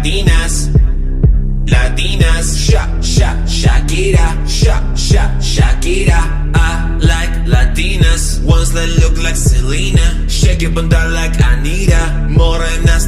Latinas, Latinas, Shakira, Shakira. I like Latinas, ones that look like Selena, shake your bunda like Anita, morenas